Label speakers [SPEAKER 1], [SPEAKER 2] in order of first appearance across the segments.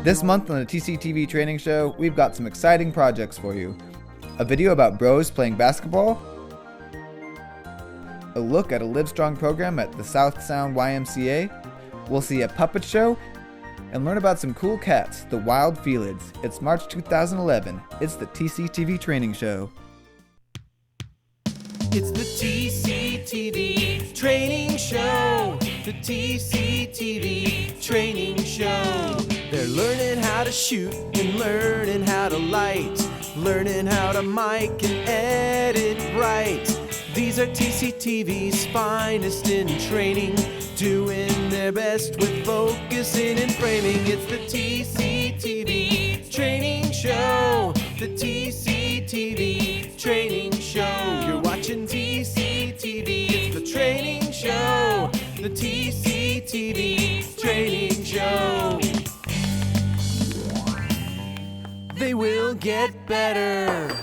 [SPEAKER 1] This month on the TCTV Training Show, we've got some exciting projects for you. A video about bros playing basketball, a look at a Livestrong program at the South Sound YMCA, we'll see a puppet show, and learn about some cool cats, the Wild Felids. It's March 2011. It's the TCTV Training Show.
[SPEAKER 2] It's the TCTV Training Show. The TCTV Training Show. They're learning how to shoot and learning how to light, learning how to mic and edit right. These are TCTV's finest in training, doing their best with focusing and framing. It's the TCTV Training Show. The TCTV Training Show. You're watching TCTV. It's the Training Show. The TCTV Training Show. They will get better.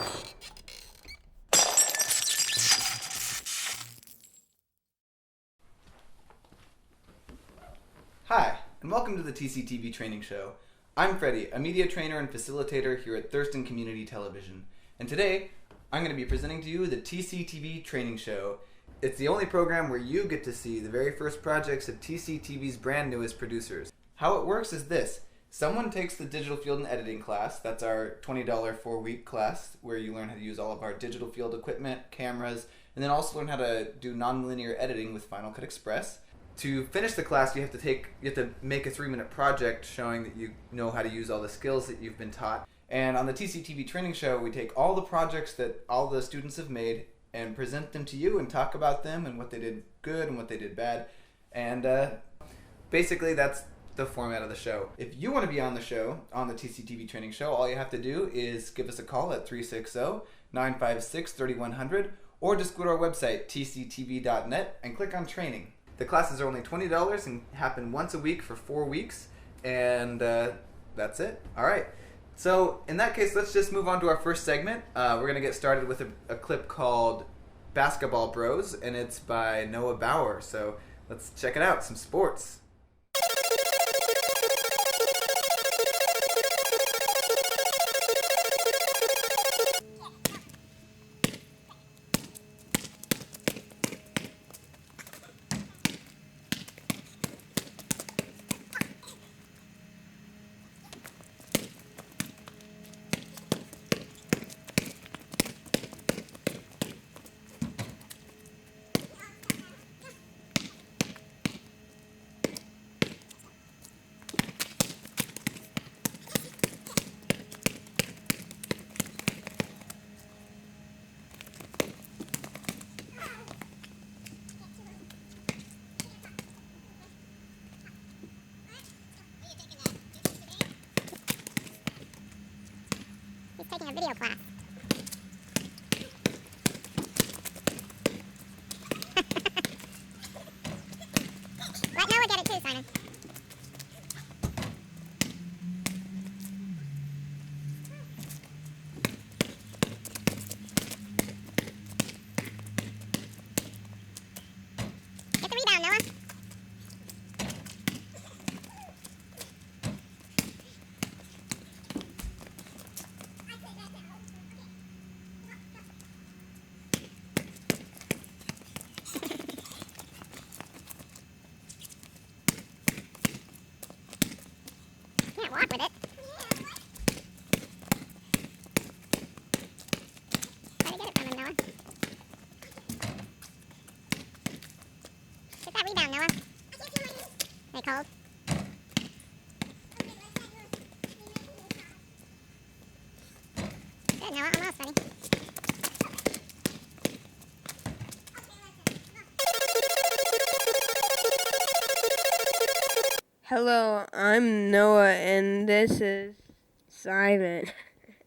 [SPEAKER 1] Hi, and welcome to the TCTV Training Show. I'm Freddie, a media trainer and facilitator here at Thurston Community Television. And today, I'm going to be presenting to you the TCTV Training Show. It's the only program where you get to see the very first projects of TCTV's brand newest producers. How it works is this. Someone takes the digital field and editing class. That's our $20 4-week class where you learn how to use all of our digital field equipment, cameras, and then also learn how to do nonlinear editing with Final Cut Express. To finish the class, you have to make a 3-minute project showing that you know how to use all the skills that you've been taught. And on the TCTV Training Show, we take all the projects that all the students have made and present them to you and talk about them and what they did good and what they did bad. And basically that's the format of the show. If you want to be on the show, on the TCTV Training Show, all you have to do is give us a call at 360-956-3100 or just go to our website, tctv.net, and click on Training. The classes are only $20 and happen once a week for 4 weeks, and that's it. All right. So in that case, let's just move on to our first segment. We're going to get started with a clip called Basketball Bros, and it's by Noah Bauer. So let's check it out, some sports.
[SPEAKER 3] He's taking a video class. Let Noah get it too, Simon. Get the rebound, Noah. Can't walk with it. Try to get it from him, Noah. Get that rebound, Noah. They cold. Good, Noah. Almost, buddy.
[SPEAKER 4] Hello, I'm Noah, and this is Simon.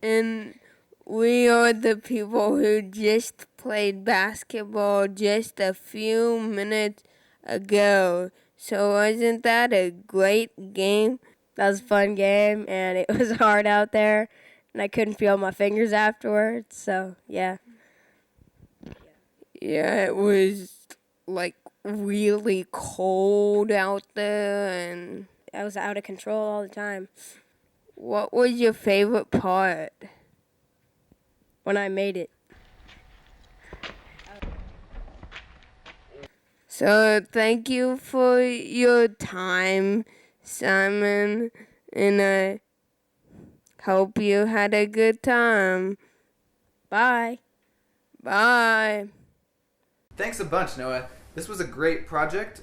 [SPEAKER 4] And we are the people who just played basketball just a few minutes ago. So wasn't that a great game? That was a fun game, and it was hard out there, and I couldn't feel my fingers afterwards, so yeah. Yeah, it was like really cold out there, and I was out of control all the time. what was your favorite part when I made it? So thank you for your time, Simon, and I hope you had a good time. Bye. Bye.
[SPEAKER 1] Thanks a bunch, Noah. This was a great project.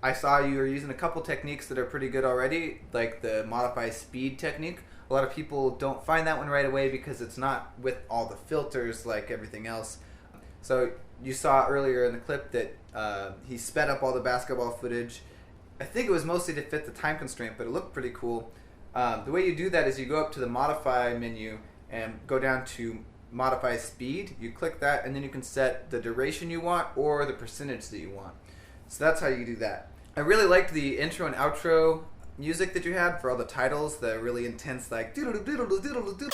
[SPEAKER 1] I saw you were using a couple techniques that are pretty good already, like the modify speed technique. A lot of people don't find that one right away because it's not with all the filters like everything else. So you saw earlier in the clip that he sped up all the basketball footage. I think it was mostly to fit the time constraint, but it looked pretty cool. The way you do that is you go up to the modify menu and go down to modify speed. You click that and then you can set the duration you want or the percentage that you want. So that's how you do that. I really liked the intro and outro music that you had for all the titles, the really intense like doodle doodle doodle doodle.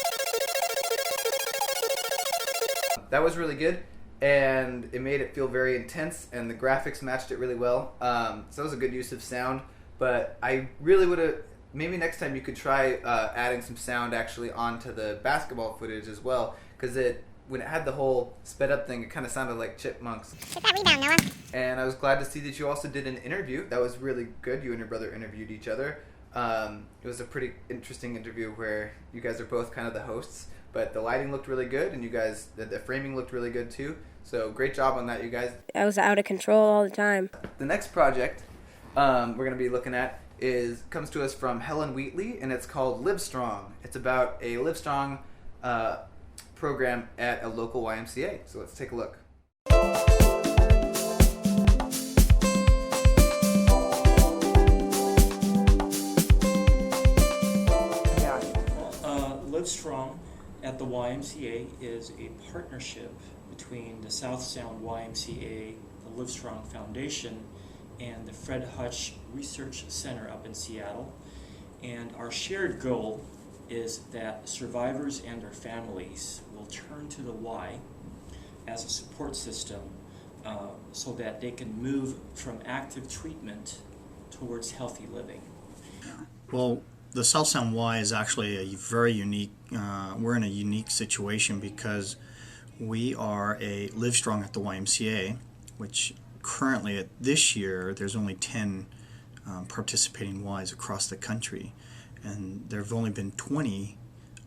[SPEAKER 1] That was really good, and it made it feel very intense, and the graphics matched it really well. So that was a good use of sound, but I really would have, maybe next time you could try adding some sound actually onto the basketball footage as well, because when it had the whole sped up thing, it kind of sounded like chipmunks.
[SPEAKER 3] Get that rebound, Noah.
[SPEAKER 1] And I was glad to see that you also did an interview. That was really good. You and your brother interviewed each other. It was a pretty interesting interview where you guys are both kind of the hosts, but the lighting looked really good, and you guys, the framing looked really good too. So great job on that, you guys.
[SPEAKER 4] I was out of control all the time.
[SPEAKER 1] The next project we're going to be looking at comes to us from Helen Wheatley, and it's called Livestrong. It's about a Livestrong program at a local YMCA. So let's take a look.
[SPEAKER 5] Livestrong at the YMCA is a partnership between the South Sound YMCA, the Livestrong Foundation, and the Fred Hutch Research Center up in Seattle. And our shared goal is that survivors and their families will turn to the Y as a support system so that they can move from active treatment towards healthy living.
[SPEAKER 6] Well, the South Sound Y is actually a very unique, we're in a unique situation because we are a Livestrong at the YMCA, which currently at this year there's only 10 participating Ys across the country, and there have only been 20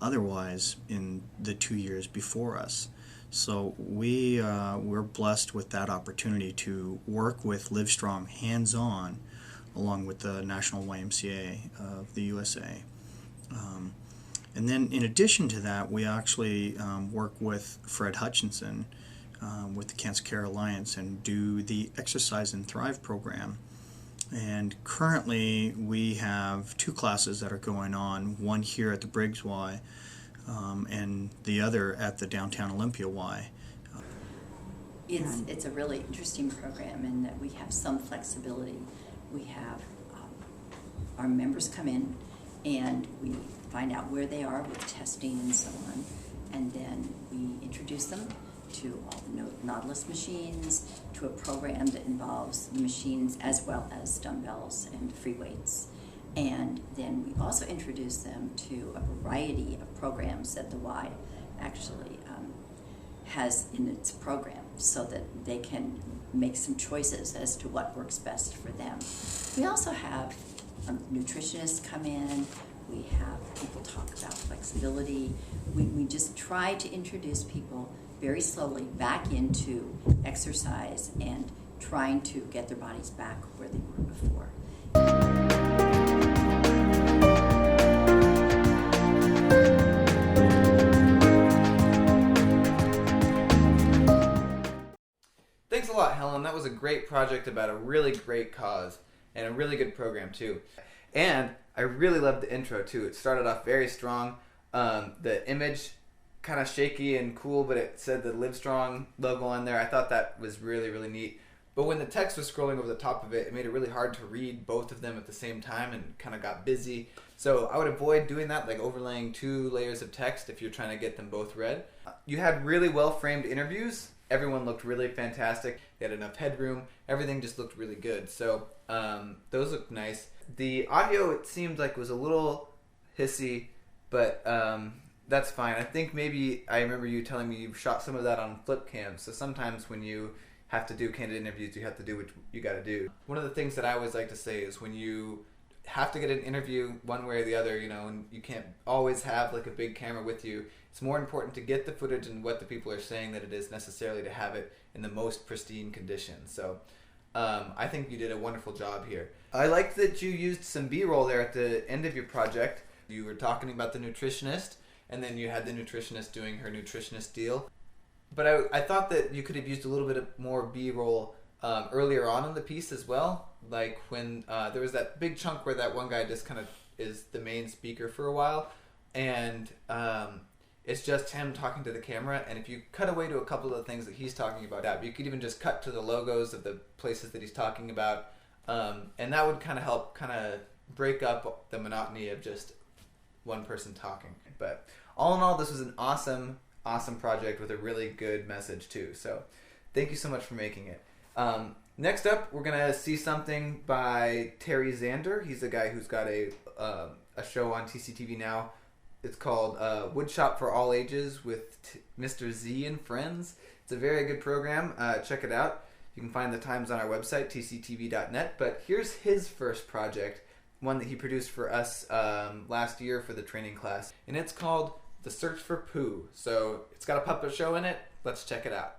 [SPEAKER 6] otherwise in the 2 years before us. So we're blessed with that opportunity to work with Livestrong hands-on along with the National YMCA of the USA. And then in addition to that, we actually work with Fred Hutchinson with the Cancer Care Alliance and do the Exercise and Thrive program. And currently we have 2 classes that are going on, one here at the Briggs Y and the other at the Downtown Olympia Y.
[SPEAKER 7] It's a really interesting program in that we have some flexibility. We have our members come in and we find out where they are with testing and so on, and then we introduce them to all the Nautilus machines, to a program that involves the machines as well as dumbbells and free weights. And then we also introduce them to a variety of programs that the Y actually has in its program so that they can make some choices as to what works best for them. We also have nutritionists come in. We have people talk about flexibility. We just try to introduce people very slowly back into exercise and trying to get their bodies back where they were before.
[SPEAKER 1] Thanks a lot, Helen. That was a great project about a really great cause and a really good program too. And I really loved the intro too. It started off very strong. The image kind of shaky and cool, but it said the Livestrong logo on there. I thought that was really, really neat. But when the text was scrolling over the top of it, it made it really hard to read both of them at the same time and kind of got busy. So I would avoid doing that, like overlaying 2 layers of text if you're trying to get them both read. You had really well-framed interviews. Everyone looked really fantastic. They had enough headroom. Everything just looked really good. So those looked nice. The audio, it seemed like, was a little hissy but that's fine. I think maybe I remember you telling me you shot some of that on flip cams. So sometimes when you have to do candid interviews, you have to do what you got to do. One of the things that I always like to say is when you have to get an interview one way or the other, you know, and you can't always have like a big camera with you, it's more important to get the footage and what the people are saying than it is necessarily to have it in the most pristine condition. So I think you did a wonderful job here. I liked that you used some B-roll there at the end of your project. You were talking about the nutritionist, and then you had the nutritionist doing her nutritionist deal. But I thought that you could have used a little bit of more B-roll earlier on in the piece as well. Like when there was that big chunk where that one guy just kind of is the main speaker for a while. And it's just him talking to the camera. And if you cut away to a couple of the things that he's talking about, you could even just cut to the logos of the places that he's talking about. And that would kind of help kind of break up the monotony of just one person talking. But all in all, this was an awesome project with a really good message too. So thank you so much for making it. Next up, we're going to see something by Terry Zander. He's a guy who's got a show on TCTV now. It's called Woodshop for All Ages with Mr. Z and Friends. It's a very good program. Check it out. You can find the times on our website, tctv.net. But here's his first project, one that he produced for us last year for the training class. And it's called The Search for Pooh. So it's got a puppet show in it. Let's check it out.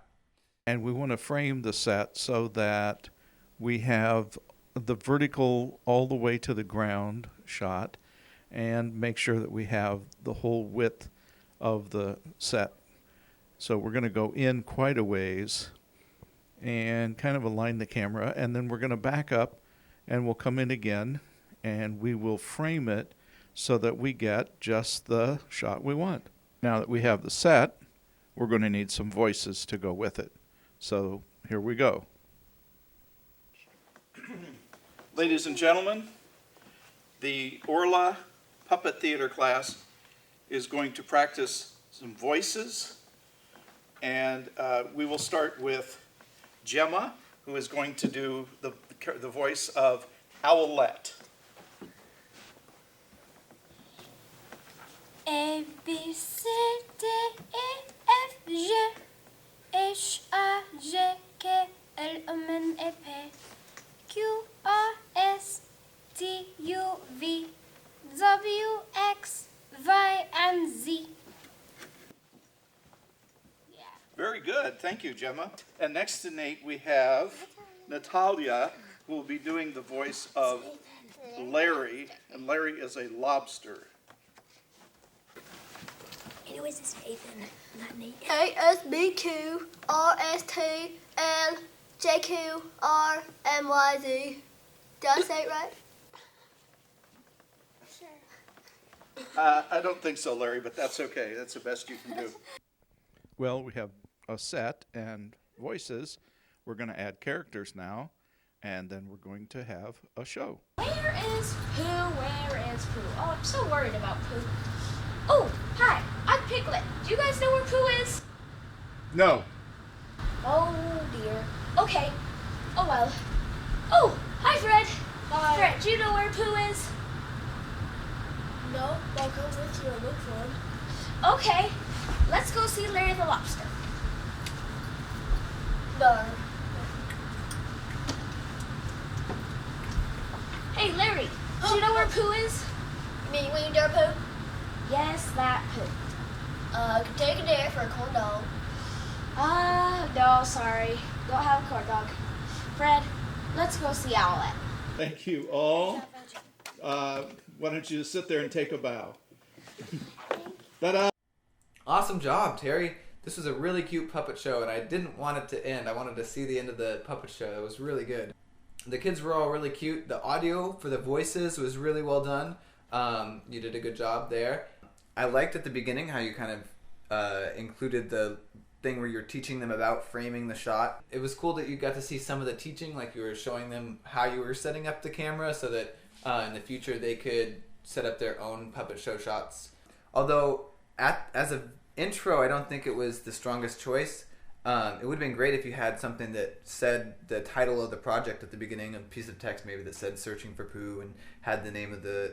[SPEAKER 8] And we want to frame the set so that we have the vertical all the way to the ground shot and make sure that we have the whole width of the set. So we're going to go in quite a ways and kind of align the camera, and then we're going to back up and we'll come in again and we will frame it so that we get just the shot we want. Now that we have the set, we're going to need some voices to go with it. So here we go. Ladies and gentlemen, the Orla Puppet Theater class is going to practice some voices, and we will start with Gemma, who is going to do the voice of Owlette.
[SPEAKER 9] A, B, C, D, E, F, G, H, A, J, K, L, M, N, E, P, Q, R, S, T, U, V, W, X, Y, and Z. Yeah.
[SPEAKER 8] Very good. Thank you, Gemma. And next to Nate, we have Natalia, who will be doing the voice of Larry, and Larry is a lobster.
[SPEAKER 9] Anyways, it's Nathan, not Nate.
[SPEAKER 10] ASBQRSTLJQRMYZ. Did I say it right?
[SPEAKER 8] I don't think so, Larry, but that's okay. That's the best you can do. Well, we have a set and voices. We're going to add characters now, and then we're going to have a show.
[SPEAKER 9] Where is Pooh? Where is Pooh? Oh, I'm so worried about Pooh. Oh, hi, I'm Piglet. Do you guys know where Pooh is?
[SPEAKER 8] No.
[SPEAKER 9] Oh, dear. Okay. Oh, well. Oh, hi, Fred.
[SPEAKER 10] Hi.
[SPEAKER 9] Fred, do you know where Pooh is?
[SPEAKER 10] No, I'll come with you and look for him.
[SPEAKER 9] Okay. Let's go see Larry the Lobster.
[SPEAKER 10] No.
[SPEAKER 9] Hey, Larry, do you know where Pooh is?
[SPEAKER 10] You mean Winnie Dare Pooh?
[SPEAKER 9] Yes, that Pooh.
[SPEAKER 10] I could take a dare for a corn dog.
[SPEAKER 9] No, sorry. Don't have a corn dog. Fred, let's go see Owlette.
[SPEAKER 8] Thank you all. Why don't you sit there and take a bow? Ta-da!
[SPEAKER 1] Awesome job, Terry. This was a really cute puppet show, and I didn't want it to end. I wanted to see the end of the puppet show. It was really good. The kids were all really cute. The audio for the voices was really well done. You did a good job there. I liked at the beginning how you kind of included the thing where you're teaching them about framing the shot. It was cool that you got to see some of the teaching, like you were showing them how you were setting up the camera so that in the future they could set up their own puppet show shots. Although as an intro, I don't think it was the strongest choice. It would have been great if you had something that said the title of the project at the beginning, a piece of text maybe that said "Searching for Pooh" and had the name of the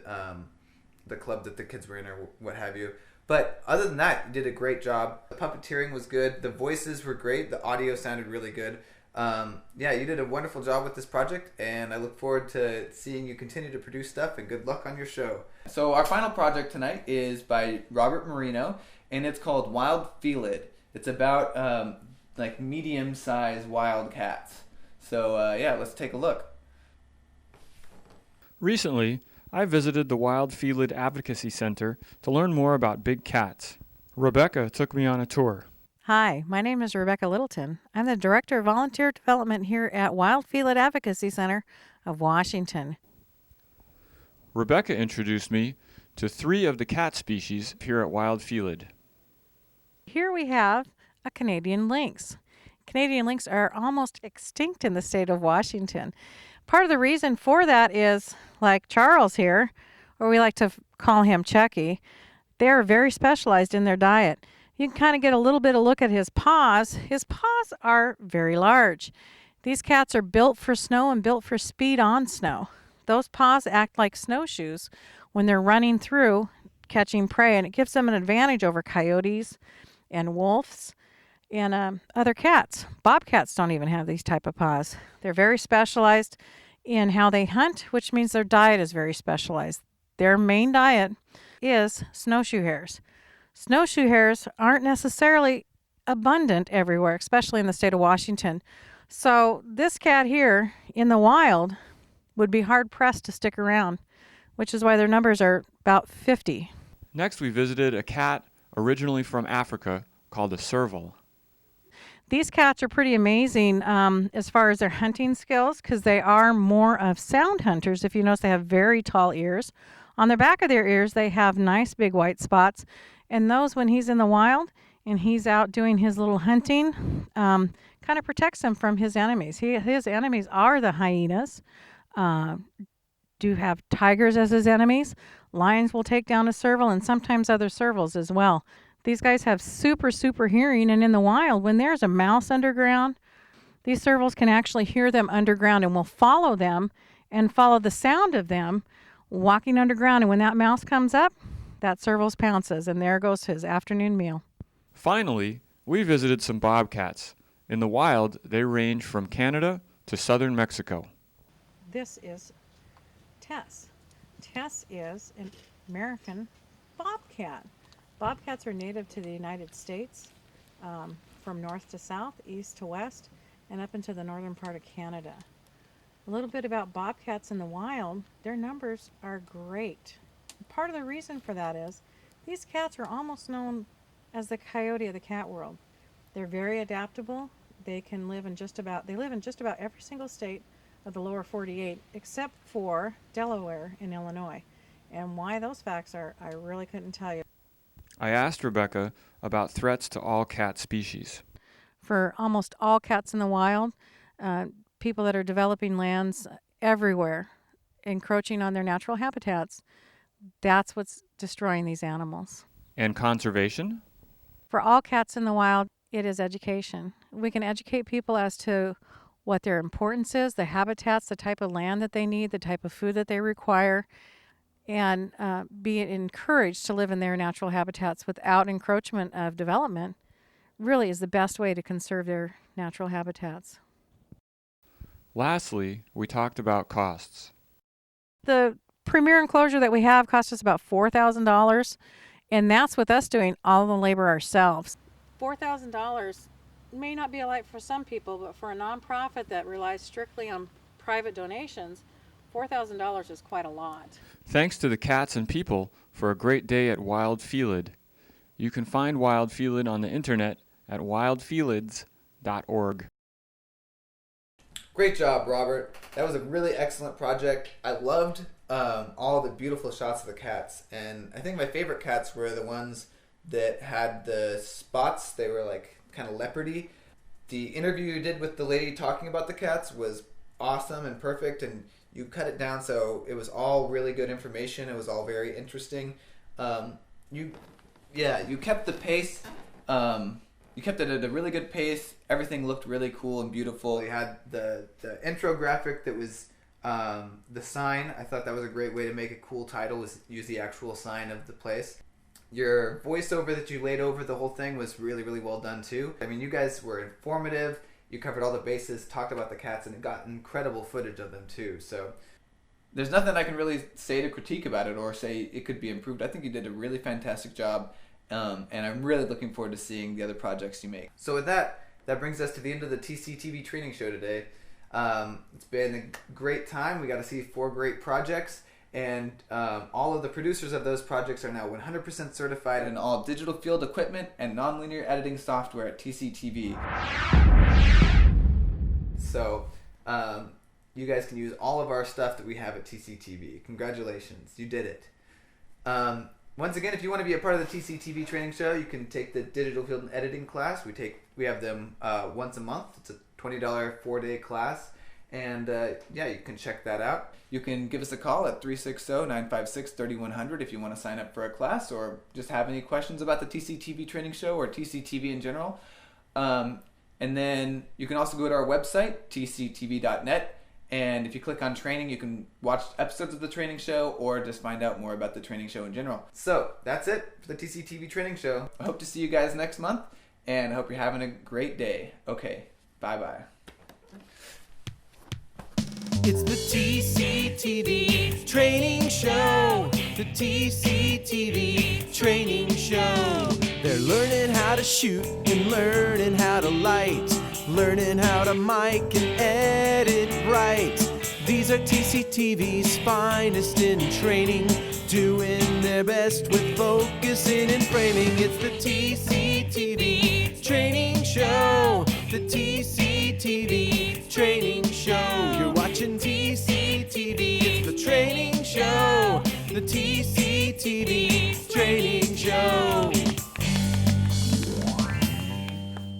[SPEAKER 1] the club that the kids were in or what have you. But other than that, you did a great job. The puppeteering was good. The voices were great. The audio sounded really good. Yeah, you did a wonderful job with this project, and I look forward to seeing you continue to produce stuff, and good luck on your show. So our final project tonight is by Robert Marino, and it's called Wild Felid. It's about like medium-sized wild cats. So yeah, let's take a look.
[SPEAKER 11] Recently, I visited the Wild Felid Advocacy Center to learn more about big cats. Rebecca took me on a tour.
[SPEAKER 12] Hi, my name is Rebecca Littleton. I'm the Director of Volunteer Development here at Wild Felid Advocacy Center of Washington.
[SPEAKER 11] Rebecca introduced me to 3 of the cat species here at Wild Felid.
[SPEAKER 12] Here we have a Canadian lynx. Canadian lynx are almost extinct in the state of Washington. Part of the reason for that is, like Charles here, or we like to call him Chucky, they're very specialized in their diet. You can kind of get a little bit of look at his paws. His paws are very large. These cats are built for snow and built for speed on snow. Those paws act like snowshoes when they're running through catching prey, and it gives them an advantage over coyotes and wolves and other cats. Bobcats don't even have these type of paws. They're very specialized in how they hunt, which means their diet is very specialized. Their main diet is snowshoe hares. Snowshoe hares aren't necessarily abundant everywhere, especially in the state of Washington. So this cat here in the wild would be hard-pressed to stick around, which is why their numbers are about 50.
[SPEAKER 11] Next, we visited a cat originally from Africa called a serval.
[SPEAKER 12] These cats are pretty amazing as far as their hunting skills, because they are more of sound hunters. If you notice, they have very tall ears. On the back of their ears, they have nice big white spots. And those, when he's in the wild and he's out doing his little hunting, kind of protects him from his enemies. His enemies are the hyenas, do have tigers as his enemies. Lions will take down a serval, and sometimes other servals as well. These guys have super hearing, and in the wild, when there's a mouse underground, these servals can actually hear them underground and will follow them and follow the sound of them walking underground. And when that mouse comes up, that serval pounces, and there goes his afternoon meal.
[SPEAKER 11] Finally, we visited some bobcats. In the wild, they range from Canada to southern Mexico.
[SPEAKER 12] This is Tess. Tess is an American bobcat. Bobcats are native to the United States, from north to south, east to west, and up into the northern part of Canada. A little bit about bobcats in the wild. Their numbers are great. Part of the reason for that is these cats are almost known as the coyote of the cat world. They're very adaptable. They live in just about every single state of the lower 48 except for Delaware and Illinois. And why those facts are, I really couldn't tell you.
[SPEAKER 11] I asked Rebecca about threats to all cat species.
[SPEAKER 12] For almost all cats in the wild, people that are developing lands everywhere, encroaching on their natural habitats, that's what's destroying these animals.
[SPEAKER 11] And conservation?
[SPEAKER 12] For all cats in the wild, it is education. We can educate people as to what their importance is, the habitats, the type of land that they need, the type of food that they require, and be encouraged to live in their natural habitats without encroachment of development really is the best way to conserve their natural habitats.
[SPEAKER 11] Lastly, we talked about costs.
[SPEAKER 12] The premier enclosure that we have cost us about $4,000, and that's with us doing all the labor ourselves. $4,000 may not be a lot for some people, but for a nonprofit that relies strictly on private donations, $4,000 is quite a lot.
[SPEAKER 11] Thanks to the cats and people for a great day at Wild Felid. You can find Wild Felid on the internet at wildfelids.org.
[SPEAKER 1] Great job, Robert. That was a really excellent project. I loved all the beautiful shots of the cats, and I think my favorite cats were the ones that had the spots. They were like kind of leopardy. The interview you did with the lady talking about the cats was awesome and perfect, and you cut it down so it was all really good information. It was all very interesting. You kept the pace. You kept it at a really good pace. Everything looked really cool and beautiful. You had the intro graphic that was The sign, I thought that was a great way to make a cool title, was use the actual sign of the place. Your voiceover that you laid over the whole thing was really, really well done too. I mean, you guys were informative, you covered all the bases, talked about the cats, and it got incredible footage of them too. So there's nothing I can really say to critique about it or say it could be improved. I think you did a really fantastic job, and I'm really looking forward to seeing the other projects you make. So with that brings us to the end of the TCTV Training Show today. It's been a great time. We got to see 4 great projects, and all of the producers of those projects are now 100% certified in all digital field equipment and nonlinear editing software at TCTV. So you guys can use all of our stuff that we have at TCTV. Congratulations, you did it. Once again, if you want to be a part of the TCTV Training Show, you can take the digital field and editing class. We have them once a month. It's a $20 4-day class, and yeah, you can check that out. You can give us a call at 360-956-3100 if you want to sign up for a class or just have any questions about the TCTV Training Show or TCTV in general. And then you can also go to our website, tctv.net, and if you click on training, you can watch episodes of the training show or just find out more about the training show in general. So that's it for the TCTV Training Show. I hope to see you guys next month, and I hope you're having a great day. Okay, bye-bye.
[SPEAKER 2] It's the TCTV Training Show. The TCTV Training Show. They're learning how to shoot and learning how to light, learning how to mic and edit right. These are TCTV's finest in training, doing their best with focusing and framing. It's the TCTV Training Show. The TCTV Training Show. You're watching TCTV. It's the training show. The TCTV Training Show.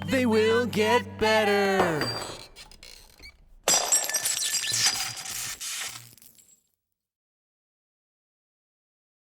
[SPEAKER 2] They will get better.